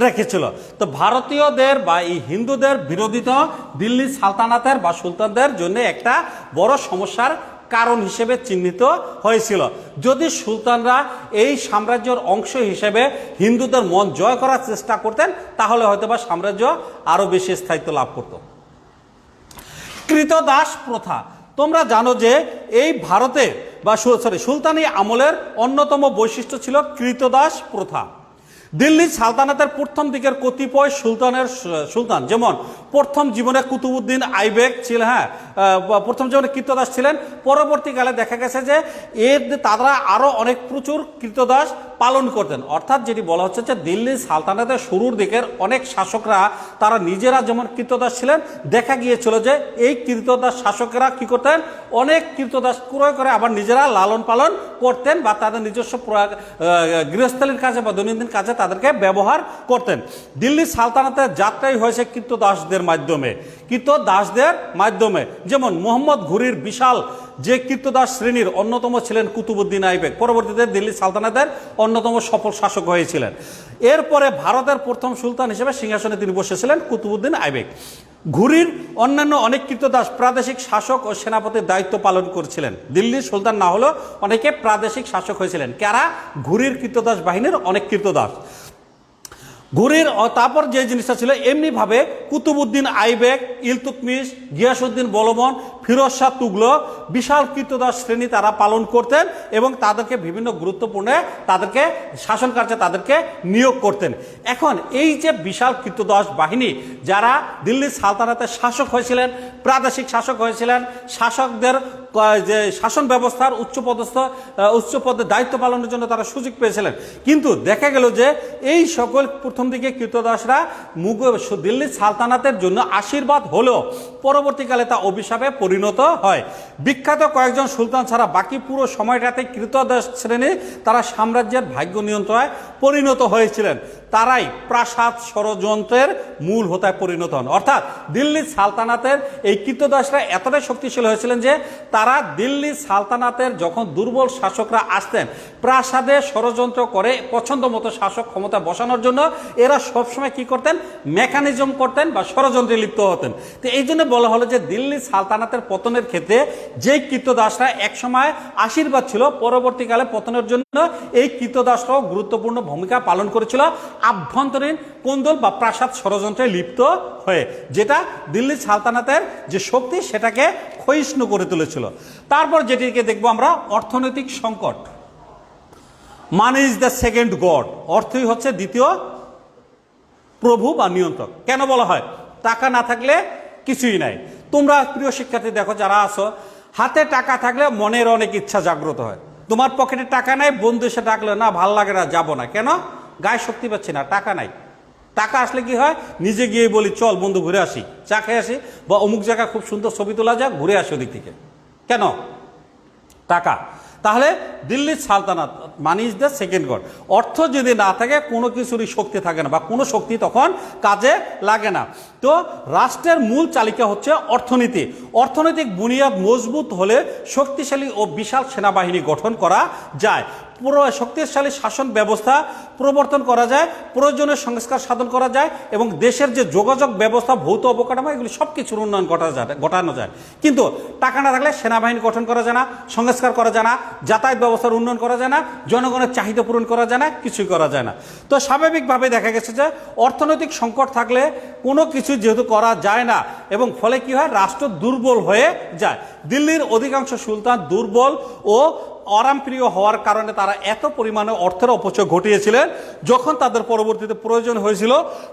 রেখেছিল। তো ভারতীয়দের বা এই হিন্দুদের বিরোধিতা দিল্লি সালতানাতের বা সুলতানদের জন্য একটা বড় সমস্যার কারণ হিসেবে চিহ্নিত হয়েছিল। যদি সুলতানরা এই সাম্রাজ্যের অংশ হিসেবে হিন্দুদের মন জয় করার চেষ্টা করতেন তাহলে হয়তোবা সাম্রাজ্য আরো বেশি স্থায়িত্ব লাভ করত। কৃতদাস প্রথা। তোমরা জানো যে এই ভারতে বা সুলতানি আমলের অন্যতম বৈশিষ্ট্য ছিল কৃতদাস প্রথা। দিল্লি সালতানাতের প্রথম দিকের কতিপয় সুলতান যেমন প্রথম জীবনে কুতুবউদ্দিন আইবেক ছিলেন, প্রথম জীবনে কৃতদাস ছিলেন। পরবর্তীকালে দেখা গেছে যে তারা আরো অনেক প্রচুর কৃতদাস পালন করতেন। অর্থাৎ যেটি বলা হচ্ছে যে দিল্লি সালতানাতের শুরুর দিকের অনেক শাসকরা তারা নিজেরা যেমন কৃতদাস ছিলেন, দেখা গিয়েছিল যে এই কৃতদাস শাসকেরা কি করতেন? অনেক কৃতদাস ক্রয় করে আবার নিজেরা লালন পালন করতেন বা তাদের নিজস্ব গৃহস্থলীর কাজে বা দৈনন্দিন কাজে তাদেরকে ব্যবহার করতেন। দিল্লি সালতানাতের যাত্রাই হয়েছে কৃতদাসদের কৃতদাসদের মাধ্যমে যেমন মোহাম্মদ ঘুরির বিশাল যে কৃতদাস শ্রেণীর অন্যতম ছিলেন কুতুবউদ্দিন আইবেক, পরবর্তীতে দিল্লি সালতানাতের অন্যতম সফল শাসক হয়েছিলেন। এরপরে ভারতের প্রথম সুলতান হিসেবে সিংহাসনে তিনি বসেছিলেন কুতুবউদ্দিন আইবেক। ঘুরির অন্যান্য অনেক কৃতদাস প্রাদেশিক শাসক ও সেনাপতির দায়িত্ব পালন করছিলেন। দিল্লির সুলতান না হলেও অনেকে প্রাদেশিক শাসক হয়েছিলেন। কারা? ঘুরির কৃতদাস বাহিনীর অনেক কৃতদাস। ঘুরির তারপর যে জিনিসটা ছিল, এমনিভাবে কুতুবউদ্দিন আইবেক, ইলতুৎমিশ, গিয়াসউদ্দিন বলবন, ফিরোজ শাহ তুগলক বিশাল কৃতদাস শ্রেণী তারা পালন করতেন এবং তাদেরকে বিভিন্ন গুরুত্বপূর্ণ তাদেরকে শাসন কার্যে তাদেরকে নিয়োগ করতেন। এখন এই যে বিশাল কৃতদাস বাহিনী যারা দিল্লির সালতানাতের শাসক হয়েছিলেন, প্রাদেশিক শাসক হয়েছিলেন, শাসকদের যে শাসন ব্যবস্থার উচ্চ পদে দায়িত্ব পালনের জন্য তারা সুযোগ পেয়েছিলেন। কিন্তু দেখা গেল যে এই সকল প্রথম দিকে কৃতদাসরা দিল্লির সালতানাতের জন্য আশীর্বাদ হলেও পরবর্তীকালে তা অভিশাপে পরিণত হয়। বিখ্যাত কয়েকজন সুলতান ছাড়া বাকি পুরো সময়টাতে কৃতদাস শ্রেণী তারা সাম্রাজ্যের ভাগ্য নিয়ন্ত্রণে পরিণত হয়েছিলেন। তারাই প্রাসাদ ষড়যন্ত্রের মূল হোতায় পরিণত হন। অর্থাৎ দিল্লির সালতানাতের এই কৃতদাসরা এতটাই শক্তিশালী হয়েছিলেন যে তারা দিল্লি সালতানাতের যখন দুর্বল শাসকরা আসতেন, প্রাসাদে ষড়যন্ত্র করে পছন্দ মতো শাসক ক্ষমতা বসানোর জন্য এরা সবসময় কি করতেন? মেকানিজম করতেন বা ষড়যন্ত্রে লিপ্ত হতেন। তো এই জন্য বলা হলো যে দিল্লি সালতানাতের পতনের ক্ষেত্রে যেই কৃতদাসরা একসময় আশীর্বাদ ছিল, পরবর্তীকালে পতনের জন্য এই কৃতদাসরাও গুরুত্বপূর্ণ ভূমিকা পালন করেছিল আভ্যন্তরীণ কোন্দল বা প্রাসাদ ষড়যন্ত্রে লিপ্ত হয়ে, যেটা দিল্লি সালতানাতের যে শক্তি সেটাকে ক্ষয়িষ্ণু করে তুলেছিল। তারপর যেটিকে দেখবো আমরা অর্থনৈতিক সংকট। মানি ইজ দ্য সেকেন্ড গড, অর্থই হচ্ছে দ্বিতীয় প্রভু বা নিয়ন্ত্রক। কেন বলা হয়? টাকা না থাকলে কিছুই নাই। তোমরা প্রিয় শিক্ষার্থী দেখো যারা আছো, হাতে টাকা থাকলে মনের অনেক ইচ্ছা জাগ্রত হয়। তোমার পকেটে টাকা নাই, বন্ধু এসে ডাকলে না ভাল লাগে না, যাবো না। কেন? গায়ে শক্তি পাচ্ছি না, টাকা নাই। টাকা আসলে কি হয়? নিজে গিয়ে বলি চল বন্ধু ঘুরে আসি, চা খেয়ে আসি, বা অমুক জায়গা খুব সুন্দর ছবি তোলা যাক, ঘুরে আসি ওদিক থেকে। কেন? টাকা। তাহলে দিল্লির সালতানাত money is the second god. অর্থ যদি না থাকে কোনো কিছুরই শক্তি থাকে না বা কোনো শক্তি তখন কাজে লাগে না। তো রাষ্ট্রের মূল চালিকা হচ্ছে অর্থনীতি। অর্থনৈতিক বুনিয়াদ মজবুত হলে শক্তিশালী ও বিশাল সেনাবাহিনী গঠন করা যায়, পুরো শক্তিশালী শাসন ব্যবস্থা প্রবর্তন করা যায়, প্রয়োজনীয় সংস্কার সাধন করা যায় এবং দেশের যে যোগাযোগ ব্যবস্থা, ভৌত অবকাঠামো, এগুলি সব কিছুর উন্নয়ন ঘটানো যায়। কিন্তু টাকা না থাকলে সেনাবাহিনী গঠন করা যায় না, সংস্কার করা যায় না, যাতায়াত ব্যবস্থার উন্নয়ন করা যায় না, জনগণের চাহিদা পূরণ করা যায় না, কিছুই করা যায় না। তো স্বাভাবিকভাবে দেখা গেছে যে অর্থনৈতিক সংকট থাকলে কোনো কিছু যেহেতু করা যায় না এবং ফলে কি হয়? রাষ্ট্র দুর্বল হয়ে যায়। দিল্লির অধিকাংশ সুলতান দুর্বল ও আরামপ্রিয় হওয়ার কারণে তারা এত পরিমাণে অর্থের অপচয় ঘটিয়েছিলেন, যখন তাদের পরবর্তীতে প্রয়োজন হয়েছিল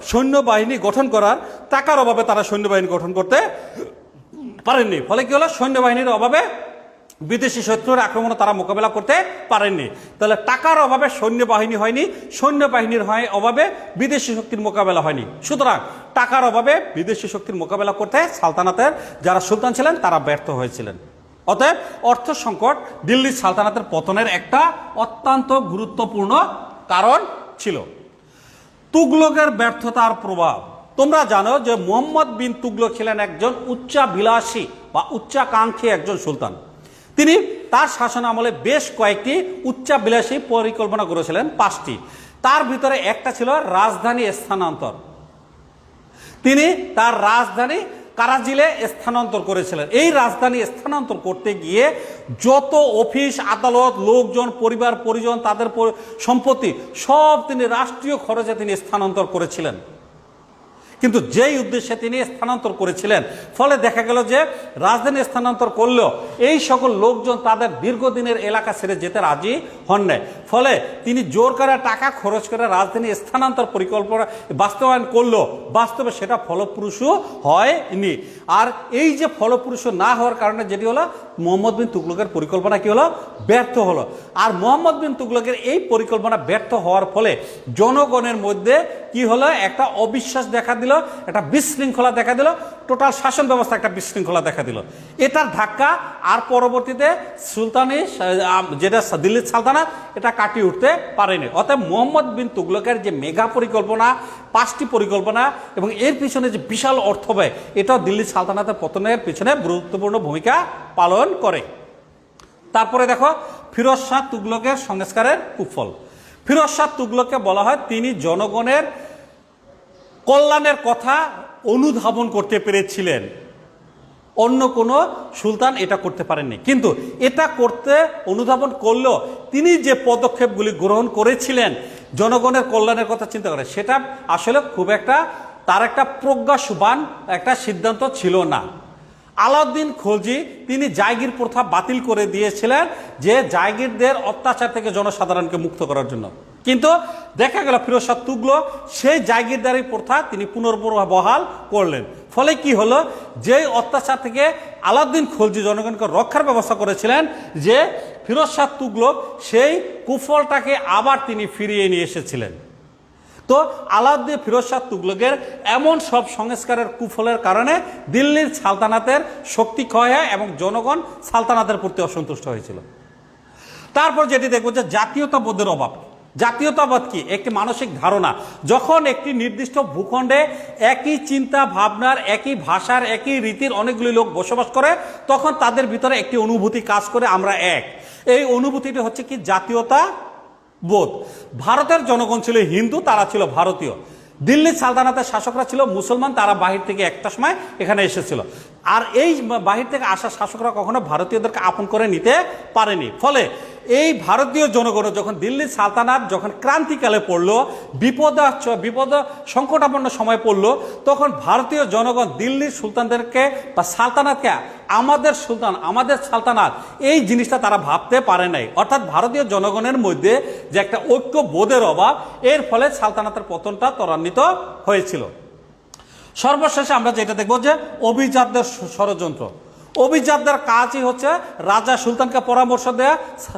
সৈন্যবাহিনী গঠন করার, টাকার অভাবে তারা সৈন্যবাহিনী গঠন করতে পারেননি। ফলে কি হলো? সৈন্যবাহিনীর অভাবে বিদেশি শত্রুর আক্রমণ তারা মোকাবেলা করতে পারেননি। তাহলে টাকার অভাবে সৈন্যবাহিনী হয়নি, সৈন্যবাহিনীর অভাবে বিদেশি শক্তির মোকাবেলা হয়নি। সুতরাং টাকার অভাবে বিদেশি শক্তির মোকাবেলা করতে সালতানাতের যারা সুলতান ছিলেন তারা ব্যর্থ হয়েছিলেন। অতএব অর্থ সংকট দিল্লির সালতানাতের পতনের একটা অত্যন্ত গুরুত্বপূর্ণ কারণ ছিল। তুগলকের ব্যর্থতার প্রভাব। তোমরা জানো যে মোহাম্মদ বিন তুগলক ছিলেন একজন উচ্চাভিলাষী বা উচ্চাকাঙ্ক্ষী একজন সুলতান। তিনি তার শাসন আমলে বেশ কয়েকটি উচ্চাভিলাষী পরিকল্পনা করেছিলেন, 5টি। তার ভিতরে একটা ছিল রাজধানী স্থানান্তর। তিনি তার রাজধানী কারাজিলে স্থানান্তর করেছিলেন। এই রাজধানী স্থানান্তর করতে গিয়ে যত অফিস আদালত, লোকজন, পরিবার পরিজন, তাদের সম্পত্তি সব তিনি রাষ্ট্রীয় খরচে তিনি স্থানান্তর করেছিলেন। কিন্তু যেই উদ্দেশ্যে তিনি স্থানান্তর করেছিলেন, ফলে দেখা গেল যে রাজধানী স্থানান্তর করলেও এই সকল লোকজন তাদের দীর্ঘদিনের এলাকা ছেড়ে যেতে রাজি হন নাই। ফলে তিনি জোর করে টাকা খরচ করে রাজধানী স্থানান্তর পরিকল্পনা বাস্তবায়ন করলো, বাস্তবে সেটা ফলপ্রসূ হয়নি। আর এই যে ফলপ্রসূ না হওয়ার কারণে যেটি হলো, মোহাম্মদ বিন তুগলকের পরিকল্পনা কি হলো? ব্যর্থ হলো। আর মোহাম্মদ বিন তুগলকের এই পরিকল্পনা ব্যর্থ হওয়ার ফলে জনগণের মধ্যে কি হলো? একটা অবিশ্বাস দেখা দিল দিল, একটা বিশৃঙ্খলা দেখা দিল, টোটাল শাসন ব্যবস্থা একটা বিশৃঙ্খলা দেখা দিল। এটার ধাক্কা আর পরবর্তীতে সুলতানি যেটা দিল্লির সালতানাত এটা কাটিয়ে উঠতে পারেনি। অতএব মোহাম্মদ বিন তুগলকের যে মেগা পরিকল্পনা, 5টি পরিকল্পনা এবং এর পিছনে যে বিশাল অর্থ ব্যয়, এটাও দিল্লির সালতানাতের পতনের পিছনে গুরুত্বপূর্ণ ভূমিকা পালন করে। তারপরে দেখো ফিরোজ শাহ তুগলকের সংস্কারের কুফল। ফিরোজ শাহ তুগলককে বলা হয় তিনি জনগণের কল্যাণের কথা অনুধাবন করতে পেরেছিলেন, অন্য কোনো সুলতান এটা করতে পারেননি। কিন্তু এটা করতে অনুধাবন করলেও তিনি যে পদক্ষেপগুলি গ্রহণ করেছিলেন জনগণের কল্যাণের কথা চিন্তা করে, সেটা আসলে খুব একটা তার একটা প্রজ্ঞাসুবান একটা সিদ্ধান্ত ছিল না। আলাউদ্দিন খলজি তিনি জায়গির প্রথা বাতিল করে দিয়েছিলেন যে জায়গিরদের অত্যাচার থেকে জনসাধারণকে মুক্ত করার জন্য। কিন্তু দেখা গেল ফিরোজ শাহ তুগলক সেই জায়গিরদারি প্রথা তিনি পুনর্বহাল করলেন। ফলে কি হলো, যে অত্যাচার থেকে আলাউদ্দিন খলজি জনগণকে রক্ষার ব্যবস্থা করেছিলেন, যে ফিরোজ শাহ তুগলক সেই কুফলটাকে আবার তিনি ফিরিয়ে নিয়ে এসেছিলেন। তো আলাউদ্দিন ফিরোজ শাহ তুগলকের এমন সব সংস্কারের কুফলের কারণে দিল্লির সালতানাতের শক্তি ক্ষয় হয় এবং জনগণ সালতানাতের প্রতি অসন্তুষ্ট হয়েছিল। তারপর যেটি দেখবো যে জাতীয়তাবোধের অভাব। জাতীয়তাবাদ কি? একটি মানসিক ধারণা। যখন একটি নির্দিষ্ট ভূখণ্ডে একই চিন্তা ভাবনার, একই ভাষার, একই রীতির অনেকগুলি লোক বসবাস করে, তখন তাদের ভিতরে একটি অনুভূতি কাজ করে, আমরা এক। এই অনুভূতিটি হচ্ছে কি? জাতীয়তা বোধ। ভারতের জনগণ ছিল হিন্দু, তারা ছিল ভারতীয়। দিল্লির সালতানাতের শাসকরা ছিল মুসলমান, তারা বাহির থেকে একটা সময় এখানে এসেছিল। আর এই বাহির থেকে আসা শাসকরা কখনো ভারতীয়দেরকে আপন করে নিতে পারেনি। ফলে এই ভারতীয় জনগণ যখন দিল্লির সালতানাত যখন ক্রান্তিকালে পড়লো, বিপদ সংকটাপন্ন সময় পড়লো, তখন ভারতীয় জনগণ দিল্লির সুলতানদেরকে বা সালতানাতকে আমাদের সুলতান, আমাদের সালতানাত, এই জিনিসটা তারা ভাবতে পারে নাই। অর্থাৎ ভারতীয় জনগণের মধ্যে যে একটা ঐক্যবোধের অভাব, এর ফলে সালতানাতের পতনটা ত্বরান্বিত হয়েছিল। সর্বশেষে আমরা যেটা দেখব যে অভিজাতদের ষড়যন্ত্র। অভিজাতদের কাজই হচ্ছে রাজা সুলতানকে পরামর্শ দেয়া,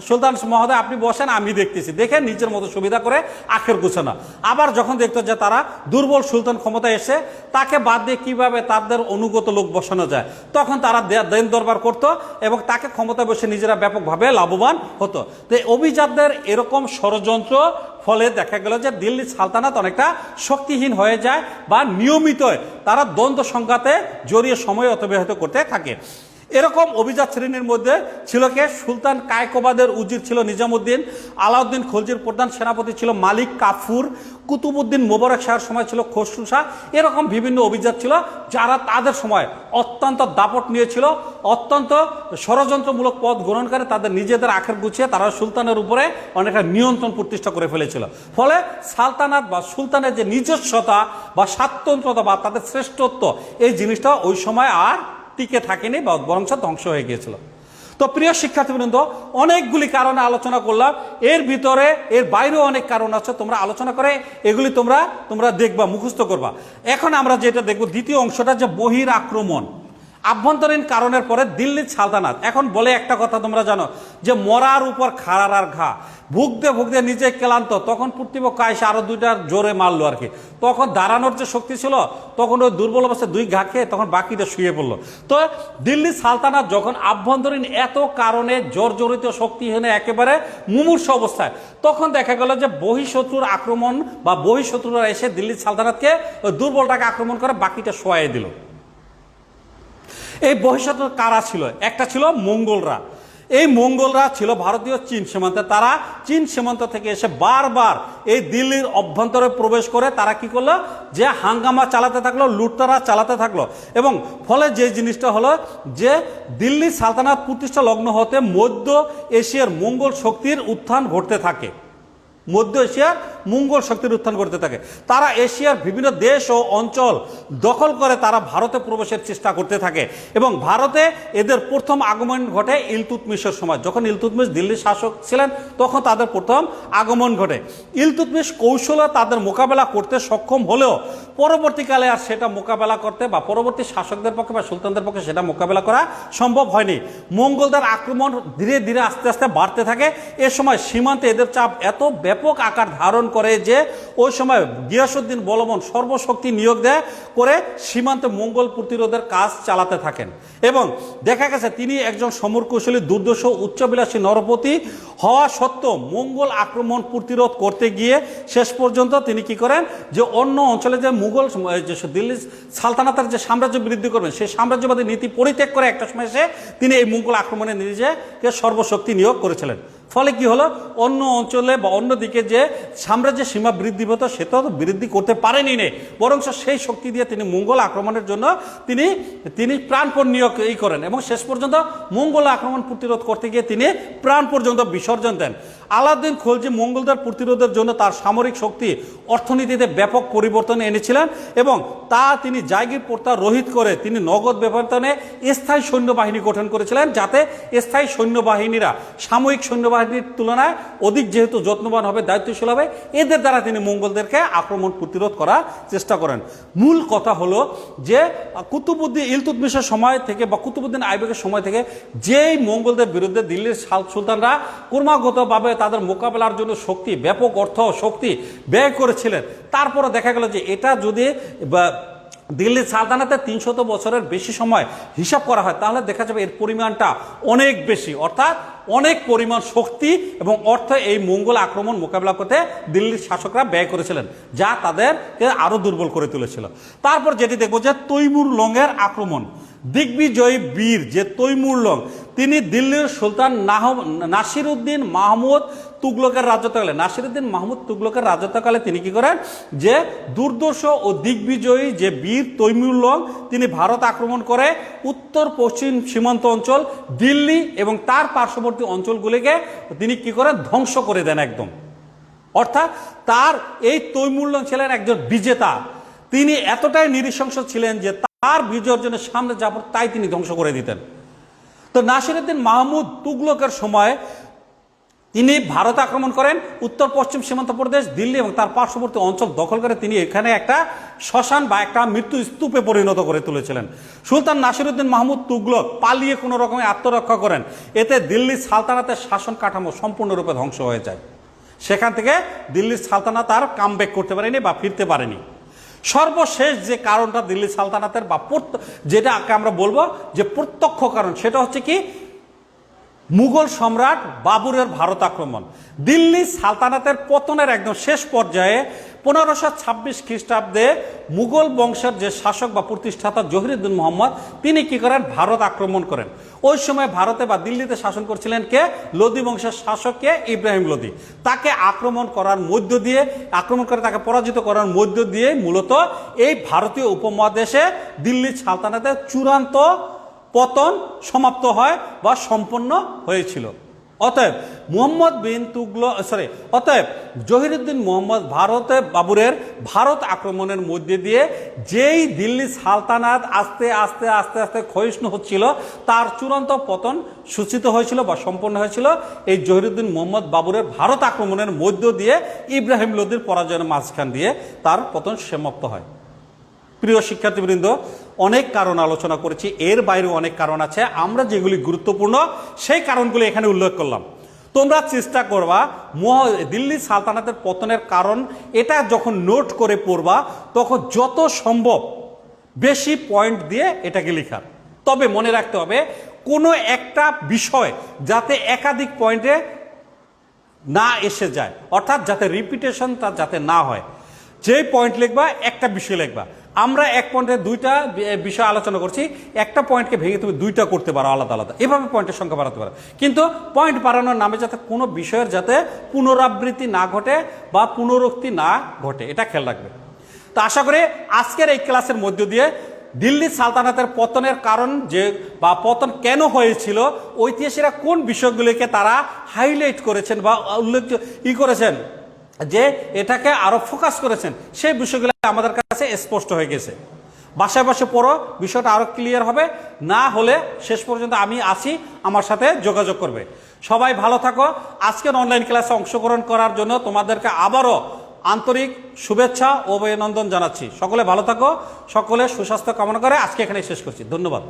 সুলতান মহোদয় আপনি বসেন, আমি দেখতেছি, দেখে নিজের মতো সুবিধা করে আখের গুছানো। আবার যখন দেখতো যে তারা দুর্বল সুলতান ক্ষমতায় এসে তাকে বাদ দিয়ে কিভাবে তাদের অনুগত লোক বসানো যায়, তখন তারা দেন দরবার করত এবং তাকে ক্ষমতায় বসে নিজেরা ব্যাপকভাবে লাভবান হতো। তো অভিজাতদের এরকম ষড়যন্ত্র ফলে দেখা গেল যে দিল্লি সালতানাত অনেকটা শক্তিহীন হয়ে যায় বা নিয়মিত তারা দ্বন্দ্ব সংঘাতে জড়িয়ে সময় অতিবাহিত করতে থাকে। এরকম অভিজাত শ্রেণীর মধ্যে ছিল কে? সুলতান কায়কোবাদের উজির ছিল নিজামুদ্দিন, আলাউদ্দিন খলজির প্রধান সেনাপতি ছিল মালিক কাফুর, কুতুবুদ্দিন মোবারক শাহের সময় ছিল খসরু শাহ। এরকম বিভিন্ন অভিজাত ছিল যারা তাদের সময় অত্যন্ত দাপট নিয়েছিল, অত্যন্ত ষড়যন্ত্রমূলক পথ গ্রহণ করে তাদের নিজেদের আখের গুছিয়ে তারা সুলতানের উপরে অনেকটা নিয়ন্ত্রণ প্রতিষ্ঠা করে ফেলেছিল। ফলে সালতানাত বা সুলতানের যে নিজস্বতা বা স্বাতন্ত্রতা বা তাদের শ্রেষ্ঠত্ব, এই জিনিসটা ওই সময় আর টিকে থাকেনি বা বরঞ্চ ধ্বংস হয়ে গিয়েছিল। তো প্রিয় শিক্ষার্থীবৃন্দ, অনেকগুলি কারণে আলোচনা করলাম, এর ভিতরে এর বাইরেও অনেক কারণ আছে, তোমরা আলোচনা করে এগুলি তোমরা দেখবা, মুখস্থ করবা। এখন আমরা যেটা দেখব দ্বিতীয় অংশটা, যে বহির আক্রমণ। আভ্যন্তরীণ কারণের পরে দিল্লির সালতানাত এখন বলে একটা কথা তোমরা জানো যে মরার উপর খাড়ার ঘা। ভুগতে ভুগতে নিজে ক্লান্ত, তখন প্রতিপক্ষ এসে আরো দুইটা জোরে মারলো আর কি। তখন দাঁড়ানোর যে শক্তি ছিল, তখন ওই দুর্বল অবস্থায় দুই ঘা খেয়ে তখন বাকিটা শুয়ে পড়লো। তো দিল্লি সালতানাত যখন আভ্যন্তরীণ এত কারণে জর্জরিত, শক্তিহীন, একেবারে মুমূর্ষ অবস্থায়, তখন দেখা গেল যে বহিঃশত্রুর আক্রমণ বা বহিঃশত্রুরা এসে দিল্লি সালতানাতকে ওই দুর্বলটাকে আক্রমণ করে বাকিটা শোয়াই দিল। এই বহিঃশত্রু কারা ছিল? একটা ছিল মঙ্গলরা। এই মঙ্গলরা ছিল ভারতীয় চীন সীমান্তে। তারা চীন সীমান্ত থেকে এসে বারবার এই দিল্লির অভ্যন্তরে প্রবেশ করে তারা কি করলো, যে হাঙ্গামা চালাতে থাকলো, লুটতারা চালাতে থাকলো। এবং ফলে যে জিনিসটা হলো যে দিল্লি সালতানাত প্রতিষ্ঠা লগ্ন হতে মধ্য এশিয়ার মঙ্গল শক্তির উত্থান ঘটতে থাকে। মধ্য এশিয়ার মঙ্গল শক্তির উত্থান করতে থাকে। তারা এশিয়ার বিভিন্ন দেশ ও অঞ্চল দখল করে তারা ভারতে প্রবেশের চেষ্টা করতে থাকে এবং ভারতে এদের প্রথম আগমন ঘটে ইলতুৎমিশের সময়। যখন ইলতুৎমিশ দিল্লির শাসক ছিলেন তখন তাদের প্রথম আগমন ঘটে। ইলতুৎমিশ কৌশলে তাদের মোকাবেলা করতে সক্ষম হলেও পরবর্তীকালে আর সেটা মোকাবেলা করতে বা পরবর্তী শাসকদের পক্ষে বা সুলতানদের পক্ষে সেটা মোকাবেলা করা সম্ভব হয়নি। মঙ্গলদের আক্রমণ ধীরে ধীরে আস্তে আস্তে বাড়তে থাকে। এ সময় সীমান্তে এদের চাপ এত ব্যাপক ব্যাপক আকার ধারণ করে যে ওই সময় গিয়াসউদ্দিন বলবন সর্বশক্তি নিয়োগ দেয় করে সীমান্তে মঙ্গল প্রতিরোধের কাজ চালাতে থাকেন এবং দেখা গেছে তিনি একজন সমরকুশলী দুর্দর্শ উচ্চবিলাসী নরপতি হওয়া সত্ত্বেও মঙ্গল আক্রমণ প্রতিরোধ করতে গিয়ে শেষ পর্যন্ত তিনি কি করেন যে অন্য অঞ্চলে যে মুঘল যে দিল্লি সালতানাতের যে সাম্রাজ্য বৃদ্ধি করবেন সেই সাম্রাজ্যবাদী নীতি পরিত্যাগ করে একটা সময় এসে তিনি এই মুঘল আক্রমণে নিজেকে সর্বশক্তি নিয়োগ করেছিলেন। ফলে কি হলো, অন্য অঞ্চলে বা অন্যদিকে যে সাম্রাজ্যের সীমা বৃদ্ধি হতো সেটা তো বৃদ্ধি করতে পারেনি নেই, বরং সেই শক্তি দিয়ে তিনি মঙ্গল আক্রমণের জন্য তিনি প্রাণপণ নিয়োগ করেন এবং শেষ পর্যন্ত মঙ্গল আক্রমণ প্রতিরোধ করতে গিয়ে তিনি প্রাণ পর্যন্ত বিসর্জন দেন। আলাউদ্দিন খলজি মঙ্গলদের প্রতিরোধের জন্য তার সামরিক শক্তি অর্থনীতিতে ব্যাপক পরিবর্তন এনেছিলেন এবং তা তিনি জায়গির প্রথা রহিত করে তিনি নগদ ব্যবধানে স্থায়ী সৈন্যবাহিনী গঠন করেছিলেন, যাতে স্থায়ী সৈন্যবাহিনীরা সাময়িক সৈন্যবাহিনীর তুলনায় অধিক যেহেতু যত্নবান হবে, দায়িত্বশীল হবে, এদের দ্বারা তিনি মঙ্গলদেরকে আক্রমণ প্রতিরোধ করার চেষ্টা করেন। মূল কথা হলো যে কুতুবউদ্দিন ইলতুৎমিশের সময় থেকে বা কুতুবউদ্দিন আইবকের সময় থেকে যেই মঙ্গলদের বিরুদ্ধে দিল্লির সুলতানরা ক্রমাগতভাবে তাদের মোকাবেলার জন্য শক্তি, ব্যাপক অর্থ শক্তি ব্যয় করেছিলেন, তারপরে দেখা গেল যে এটা যদি দিল্লির সালতানাতে ৩০০ বছরের বেশি সময় হিসাব করা হয় তাহলে দেখা যাবে এর পরিমাণটা অনেক বেশি, অর্থাৎ অনেক পরিমাণ শক্তি এবং অর্থ এই মঙ্গল আক্রমণ মোকাবিলা করতে দিল্লির শাসকরা ব্যয় করেছিলেন, যা তাদেরকে আরও দুর্বল করে তুলেছিল। তারপর যেটি দেখব যে তৈমুর লংয়ের আক্রমণ। দিগ্বিজয়ী বীর যে তৈমুর লং তিনি দিল্লির সুলতান নাসিরউদ্দিন মাহমুদ তুগলকের রাজত্বকালে রাজত্বকালে তিনি কি করেন যে দুর্দর্শ ও দিগ্বিজয়ী যে বীর তৈমুর লং তিনি ভারত আক্রমণ করে উত্তর পশ্চিম সীমান্ত অঞ্চল দিল্লি এবং তার পার্শ্ববর্তী অঞ্চলগুলিকে তিনি কি করেন ধ্বংস করে দেন একদম। অর্থাৎ তার এই তৈমুর লং ছিলেন একজন বিজেতা, তিনি এতটাই নৃশংস ছিলেন যে তার বিজর্জনের সামনে যাব তাই তিনি ধ্বংস করে দিতেন। তো নাসিরউদ্দিন মাহমুদ তুগলকের সময় তিনি ভারত আক্রমণ করেন, উত্তর পশ্চিম সীমান্ত প্রদেশ দিল্লি এবং তার পার্শ্ববর্তী অঞ্চল দখল করে তিনি এখানে একটা শ্মশান বা একটা মৃত্যু স্তূপে পরিণত করে তুলেছিলেন। সুলতান নাসিরউদ্দিন মাহমুদ তুগলক পালিয়ে কোনো রকমে আত্মরক্ষা করেন, এতে দিল্লি সালতানাতের শাসন কাঠামো সম্পূর্ণরূপে ধ্বংস হয়ে যায়। সেখান থেকে দিল্লির সালতানাত আর কামব্যাক করতে পারেনি বা ফিরতে পারেনি। সর্বশেষ যে কারণটা দিল্লি সালতানাতের বা যেটাকে আমরা বলবো যে প্রত্যক্ষ কারণ, সেটা হচ্ছে কি মুঘল সম্রাট বাবরের ভারত আক্রমণ। দিল্লি সালতানাতের পতনের একদম শেষ পর্যায়ে 1526 খ্রিস্টাব্দে মুঘল বংশের যে শাসক বা প্রতিষ্ঠাতা জহিরুদ্দিন মোহাম্মদ তিনি কি করেন ভারত আক্রমণ করেন। ওই সময় ভারতে বা দিল্লিতে শাসন করছিলেন কে, লোদি বংশের শাসক কে, ইব্রাহিম লোদি। তাকে আক্রমণ করে তাকে পরাজিত করার মধ্য দিয়ে মূলত এই ভারতীয় উপমহাদেশে দিল্লি সালতানাতের চূড়ান্ত পতন সমাপ্ত হয় বা সম্পন্ন হয়েছিল। অতএব জহিরুদ্দিন মোহাম্মদ বাবরের ভারত আক্রমণের মধ্যে দিয়ে যেই দিল্লি সালতানাত আস্তে আস্তে আস্তে আস্তে ক্ষয়িষ্ণু হচ্ছিল তার চূড়ান্ত পতন সূচিত হয়েছিল বা সম্পন্ন হয়েছিল এই জহিরুদ্দিন মোহাম্মদ বাবরের ভারত আক্রমণের মধ্য দিয়ে ইব্রাহিম লোদির পরাজয়ের মাঝখান দিয়ে তার পতন সমাপ্ত হয়। প্রিয় শিক্ষার্থীবৃন্দ, অনেক কারণ আলোচনা করেছি, এর বাইরেও অনেক কারণ আছে, আমরা যেগুলি গুরুত্বপূর্ণ সেই কারণগুলি এখানে উল্লেখ করলাম। তোমরা চেষ্টা করবা দিল্লি সালতানাতের পতনের কারণ এটা যখন নোট করে পড়বা তখন যত সম্ভব বেশি পয়েন্ট দিয়ে এটাকে লেখার। তবে মনে রাখতে হবে কোনো একটা বিষয় যাতে একাধিক পয়েন্টে না এসে যায়, অর্থাৎ যাতে রিপিটেশনটা যাতে না হয়। যেই পয়েন্ট লিখবা একটা বিষয় লিখবা। আমরা এক পয়েন্টে দুইটা বিষয় আলোচনা করছি, একটা পয়েন্টকে ভেঙে তুমি দুইটা করতে পারো আলাদা আলাদা, এভাবে পয়েন্টের সংখ্যা বাড়াতে পারো। কিন্তু পয়েন্ট বাড়ানোর নামে যাতে কোনো বিষয়ের যাতে পুনরাবৃত্তি না ঘটে বা পুনরুক্তি না ঘটে, এটা খেয়াল রাখবে। তো আশা করি আজকের এই ক্লাসের মধ্য দিয়ে দিল্লি সালতানাতের পতনের কারণ বা পতন কেন হয়েছিল, ঐতিহাসিকরা কোন বিষয়গুলিকে তারা হাইলাইট করেছেন বা উল্লেখ করেছেন যে এটাকে আরো ফোকাস করেছেন, সেই বিষয়গুলো আমাদের কাছে স্পষ্ট হয়ে গেছে। বাসায় বসে পড়ো, বিষয়টা আরো ক্লিয়ার হবে। না হলে শেষ পর্যন্ত আমি আছি, আমার সাথে যোগাযোগ করবে। সবাই ভালো থাকো। আজকের অনলাইন ক্লাসে অংশগ্রহণ করার জন্য তোমাদেরকে আবারও আন্তরিক শুভেচ্ছা ও অভিনন্দন জানাচ্ছি। সকলে ভালো থাকো, সকলে সুস্বাস্থ্য কামনা করে আজকে এখানে শেষ করছি। ধন্যবাদ।